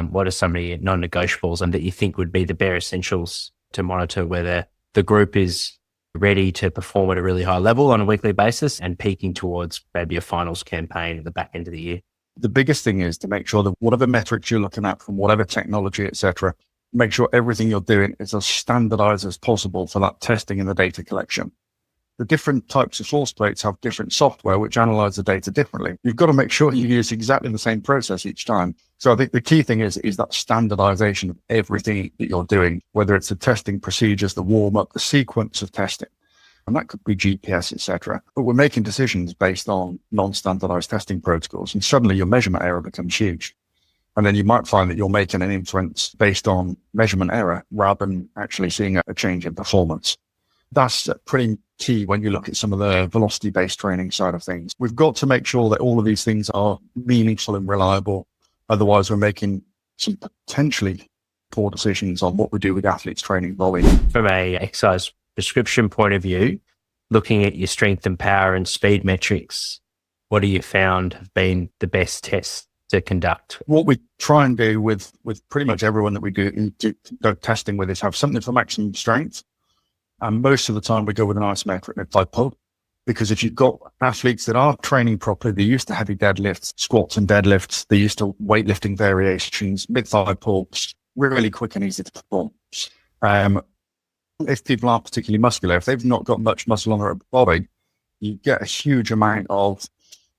What are some of your non-negotiables and that you think would be the bare essentials to monitor whether the group is ready to perform at a really high level on a weekly basis and peaking towards maybe a finals campaign at the back end of the year? The biggest thing is to make sure that whatever metrics you're looking at from whatever technology, etc., make sure everything you're doing is as standardized as possible for that testing and the data collection. The different types of force plates have different software which analyze the data differently. You've got to make sure you use exactly the same process each time. So I think the key thing is that standardization of everything that you're doing, whether it's the testing procedures, the warm-up, the sequence of testing, and that could be GPS, etc. But we're making decisions based on non-standardized testing protocols, and suddenly your measurement error becomes huge. And then you might find that you're making an inference based on measurement error rather than actually seeing a change in performance. That's pretty key when you look at some of the velocity-based training side of things. We've got to make sure that all of these things are meaningful and reliable. Otherwise, we're making some potentially poor decisions on what we do with athletes' training volume. From a exercise prescription point of view, looking at your strength and power and speed metrics, what have you found have been the best tests to conduct? What we try and do with pretty much everyone that we do testing with is have something for maximum strength. And most of the time we go with an isometric mid-thigh pull, because if you've got athletes that are training properly, they're used to heavy deadlifts, squats and deadlifts, they're used to weightlifting variations, mid-thigh pulls, really quick and easy to perform. If people aren't particularly muscular, if they've not got much muscle on their body, you get a huge amount of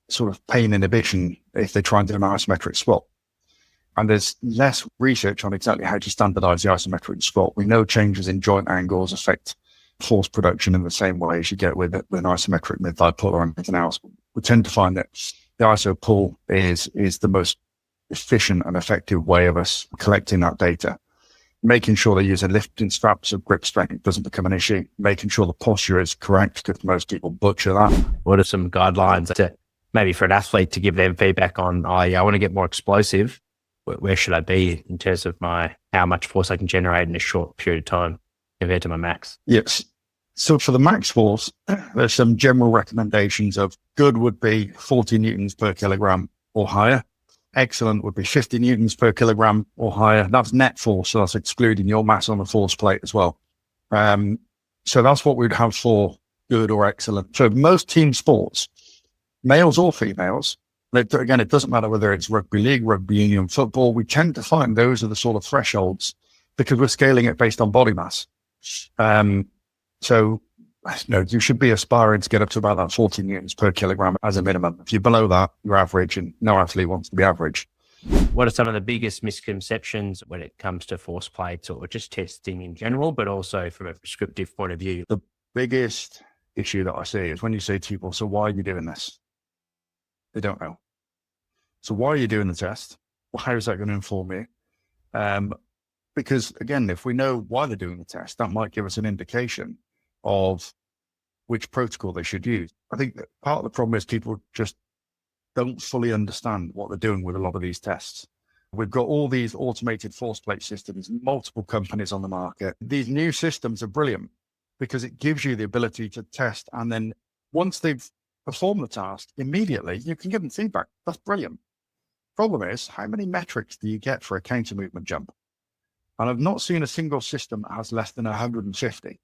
sort of pain inhibition if they try and do an isometric squat. And there's less research on exactly how to standardize the isometric squat. We know changes in joint angles affect force production in the same way as you get with an isometric mid-thigh pull or anything else. We tend to find that the iso pull is the most efficient and effective way of us collecting that data. Making sure they use a lifting strap so grip strength doesn't become an issue. Making sure the posture is correct, because most people butcher that. What are some guidelines to maybe for an athlete to give them feedback on, oh yeah, I want to get more explosive. Where should I be in terms of how much force I can generate in a short period of time compared to my max? Yes. So for the max force, there's some general recommendations of good would be 40 newtons per kilogram or higher. Excellent would be 50 newtons per kilogram or higher. That's net force, so that's excluding your mass on the force plate as well. So that's what we'd have for good or excellent. So most team sports, males or females, again, it doesn't matter whether it's rugby league, rugby union, football, we tend to find those are the sort of thresholds because we're scaling it based on body mass. So you should be aspiring to get up to about that 40 newtons per kilogram as a minimum. If you're below that, you're average, and no athlete wants to be average. What are some of the biggest misconceptions when it comes to force plates or just testing in general, but also from a prescriptive point of view? The biggest issue that I see is when you say to people, so why are you doing this? They don't know. So why are you doing the test? Well, how is that going to inform you? Because again, if we know why they're doing the test, that might give us an indication of which protocol they should use. I think that part of the problem is people just don't fully understand what they're doing with a lot of these tests. We've got all these automated force plate systems, multiple companies on the market. These new systems are brilliant because it gives you the ability to test. And then once they've performed the task, immediately you can give them feedback. That's brilliant. Problem is, how many metrics do you get for a counter movement jump? And I've not seen a single system that has less than 150.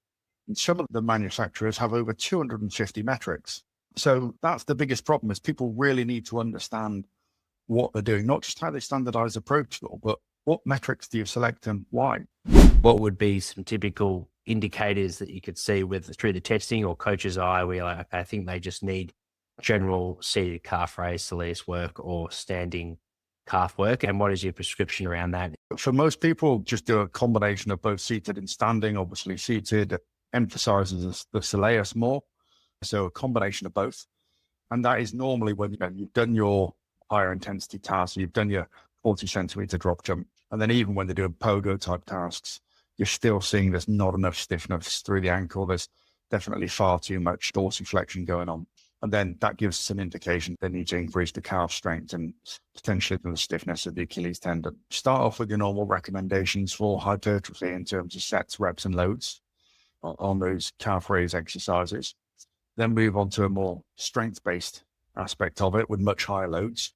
And some of the manufacturers have over 250 metrics. So that's the biggest problem, is people really need to understand what they're doing, not just how they standardize the protocol, but what metrics do you select and why? What would be some typical indicators that you could see through the testing or coach's eye where you're like, okay, I think they just need general seated calf raise, soleus work or standing calf work? And what is your prescription around that? For most people, just do a combination of both seated and standing. Obviously seated emphasizes the soleus more. So a combination of both. And that is normally when you've done your higher intensity tasks, you've done your 40 centimeter drop jump. And then even when they're doing pogo type tasks, you're still seeing there's not enough stiffness through the ankle. There's definitely far too much dorsiflexion going on. And then that gives us an indication they need to increase the calf strength and potentially the stiffness of the Achilles tendon. Start off with your normal recommendations for hypertrophy in terms of sets, reps, and loads on those calf raise exercises. Then move on to a more strength-based aspect of it with much higher loads.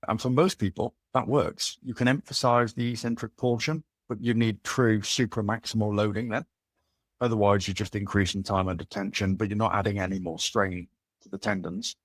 And for most people, that works. You can emphasize the eccentric portion, but you need true supramaximal loading then. Otherwise, you're just increasing time under tension, but you're not adding any more strain to the tendons.